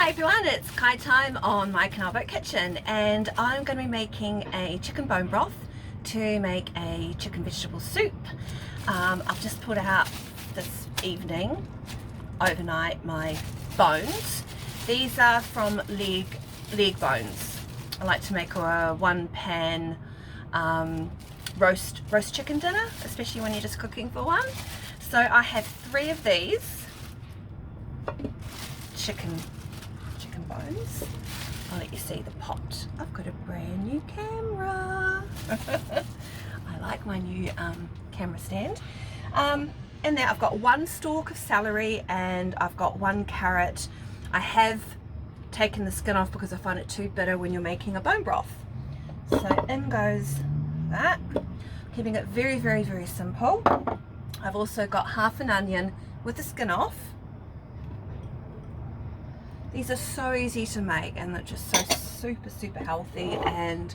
Hi everyone, it's Kai time on my Canalboat Kitchen, and I'm going to be making a chicken bone broth to make a chicken vegetable soup. I've just put out this evening, overnight, my bones. These are from leg bones. I like to make a one pan roast chicken dinner, especially when you're just cooking for one. So I have 3 of these chicken bones. I'll let you see the pot. I've got a brand new camera. I like my new camera stand. And there I've got 1 stalk of celery and I've got 1 carrot. I have taken the skin off because I find it too bitter when you're making a bone broth. So in goes that. Keeping it very, very, very simple. I've also got half an onion with the skin off. These are so easy to make and they're just so super healthy and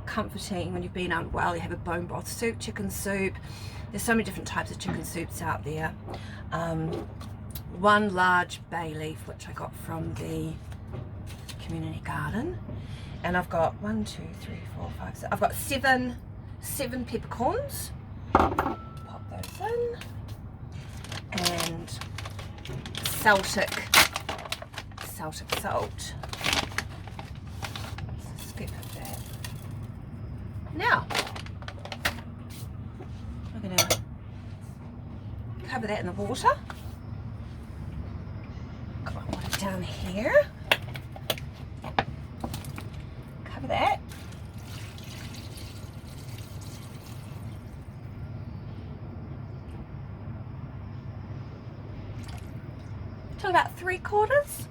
comforting when you've been unwell. You have a bone broth soup, chicken soup. There's so many different types of chicken soups out there. 1 large bay leaf, which I got from the community garden. And I've got 1, 2, 3, 4, 5, 6. I've got 7 peppercorns. Pop those in. And Celtic salt. Scoop of that. Now, we're going to cover that in the water. Got my water down here. Cover that. Till about 3/4.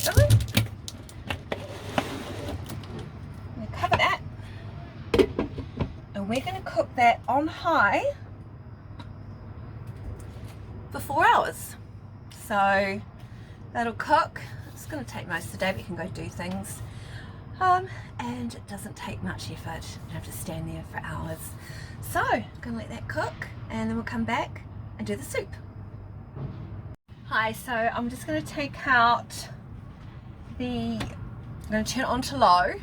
I'm going to cover that, and we're going to cook that on high for 4 hours. So that'll cook. It's going to take most of the day, but you can go do things, and it doesn't take much effort. You don't have to stand there for hours. So I'm going to let that cook, and then we'll come back and do the soup. Hi, so I'm just going to take out I'm going to turn it on to low,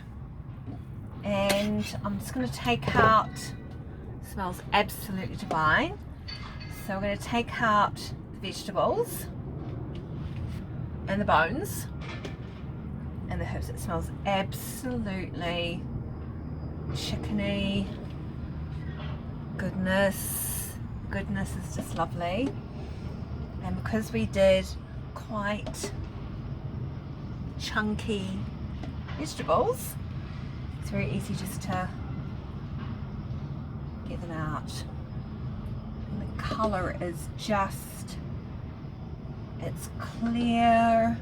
and I'm just going to take out, it smells absolutely divine, so I'm going to take out the vegetables and the bones and the herbs. It smells absolutely chickeny. Goodness is just lovely. And because we did quite chunky vegetables, it's very easy just to get them out. And the colour is just, it's clear.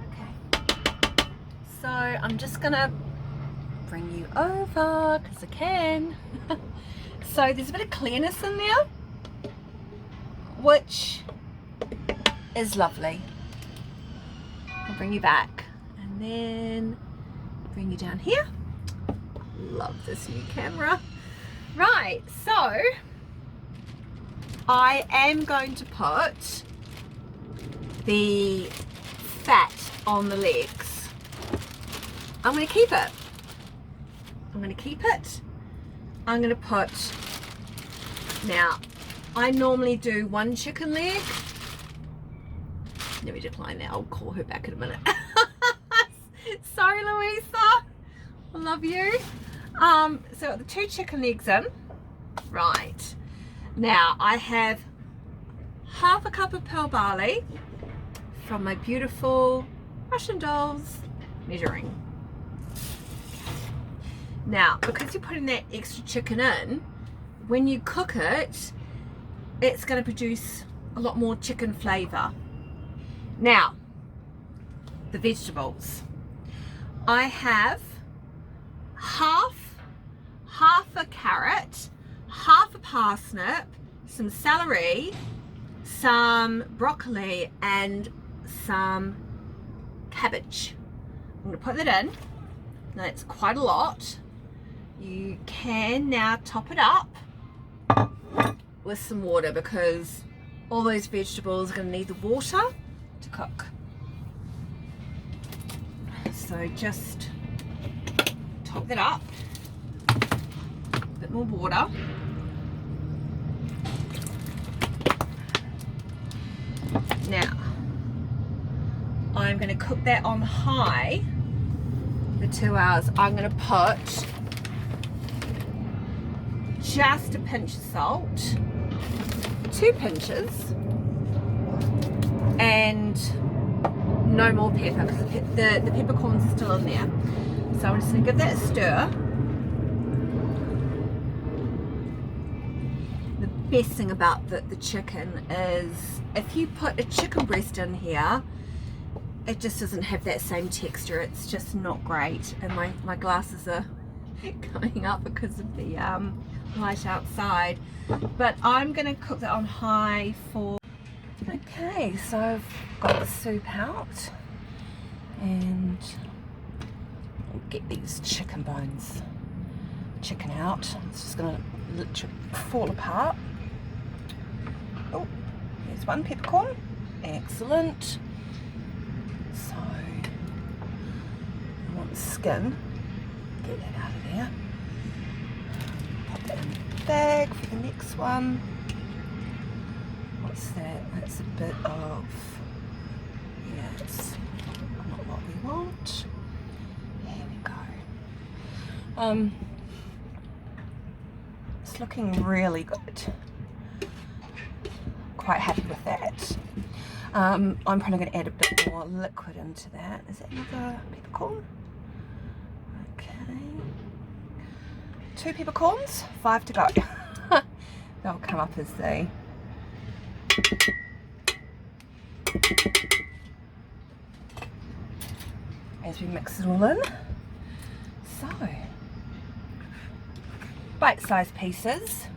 Okay. So I'm just gonna bring you over because I can. So there's a bit of clearness in there, which is lovely. I'll bring you back and then bring you down here. Love this new camera. Right, so I am going to put the fat on the legs. I'm going to keep it. I'm going to put, now I normally do 1 chicken leg. Let me decline that, I'll call her back in a minute. Sorry Louisa, I love you. So the 2 chicken legs in. Right, now I have half a cup of pearl barley from my beautiful Russian dolls measuring. Now, because you're putting that extra chicken in, when you cook it, it's going to produce a lot more chicken flavour. Now, the vegetables. I have half a carrot, half a parsnip, some celery, some broccoli, and some cabbage. I'm going to put that in. That's quite a lot. You can now top it up with some water because all those vegetables are going to need the water to cook. So just top that up, a bit more water. Now, I'm going to cook that on high for 2 hours. I'm going to put just a pinch of salt, 2 pinches, and no more pepper because the peppercorns are still in there. So I'm just going to give that a stir. The best thing about the chicken is if you put a chicken breast in here, it just doesn't have that same texture. It's just not great. And my glasses are going up because of the light outside. But I'm going to cook that on high for... Okay, so I've got the soup out and I'll get these chicken out. It's just going to literally fall apart. Oh, there's one peppercorn. Excellent. So I want the skin. Get that out of there. Pop that in the bag for the next one. What's that? That's a bit of, yeah, it's not what we want. Here we go. It's looking really good. Quite happy with that. I'm probably going to add a bit more liquid into that. Is that another peppercorn? Okay. 2 peppercorns, 5 to go. They'll come up as we mix it all in. So, bite-sized pieces,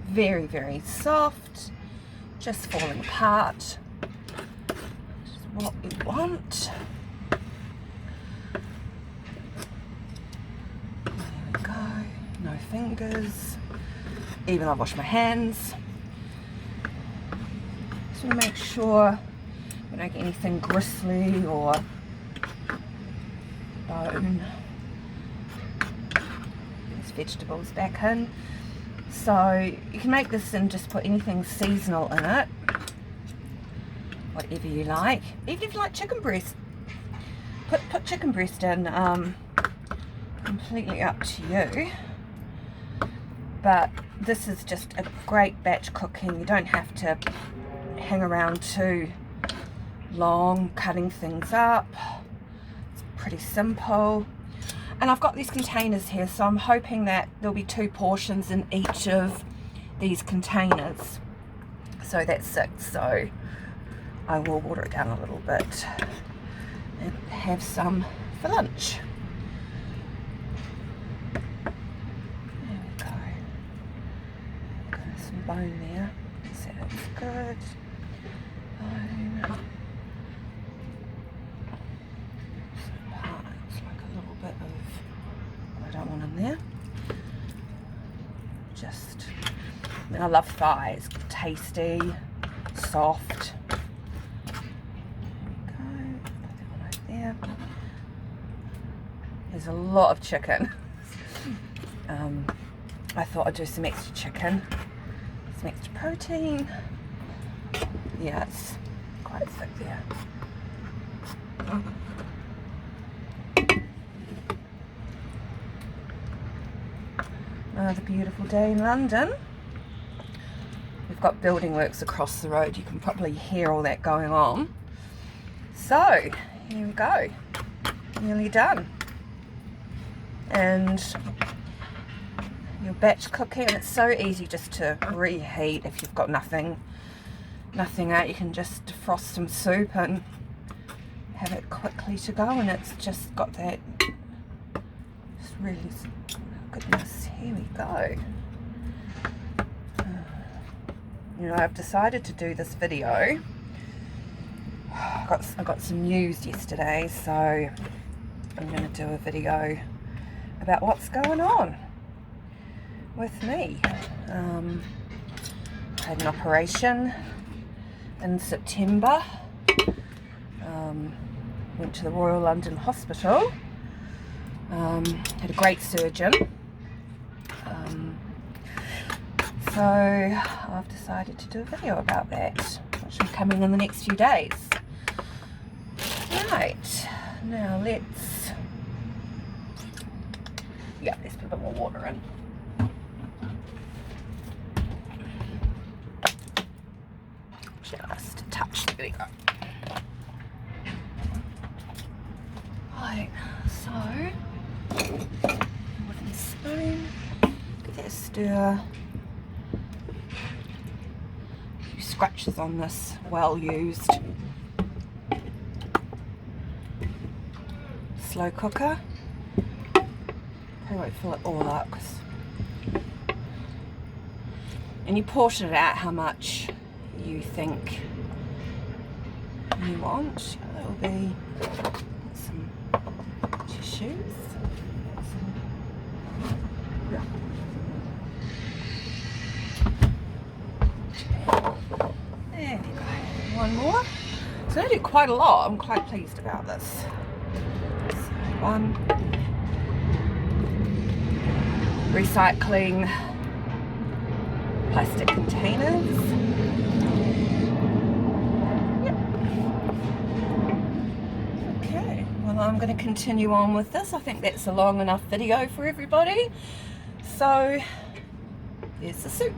very, very soft, just falling apart, which is what we want. There we go, no fingers, even I've washed my hands. So make sure we don't get anything gristly or bone. These vegetables back in. So you can make this and just put anything seasonal in it, whatever you like. Even if you like chicken breast, put chicken breast in. Completely up to you. But this is just a great batch cooking. You don't have to hang around too long cutting things up. It's pretty simple. And I've got these containers here, so I'm hoping that there'll be 2 portions in each of these containers. So that's 6. So I will water it down a little bit and have some for lunch. There we go. Got some bone there. So that's good. Bone. I don't want in there. Just, I mean, I love thighs, tasty, soft. There we go. Put that one over there. There's a lot of chicken. I thought I'd do some extra chicken, some extra protein. Yeah, it's quite thick there. Another beautiful day in London. We've got building works across the road. You can probably hear all that going on. So, here we go. Nearly done. And your batch cooking, and it's so easy just to reheat if you've got nothing out. You can just defrost some soup and have it quickly to go, and it's just got that, just really, goodness, here we go. You know, I've decided to do this video. I got some news yesterday, so I'm going to do a video about what's going on with me. I had an operation in September. Went to the Royal London Hospital. Had a great surgeon. So I've decided to do a video about that, which will be coming in the next few days. Right, now let's put a bit more water in. Just a touch, there we go. Right, so with the spoon, give that a stir. A few scratches on this, well used. Slow cooker. I won't fill it all up. And you portion it out how much you think you want. That will be some tissues. There we go. One more. So I did quite a lot. I'm quite pleased about this. So one. Recycling plastic containers. Yep. Okay, well I'm going to continue on with this. I think that's a long enough video for everybody. So there's the soup.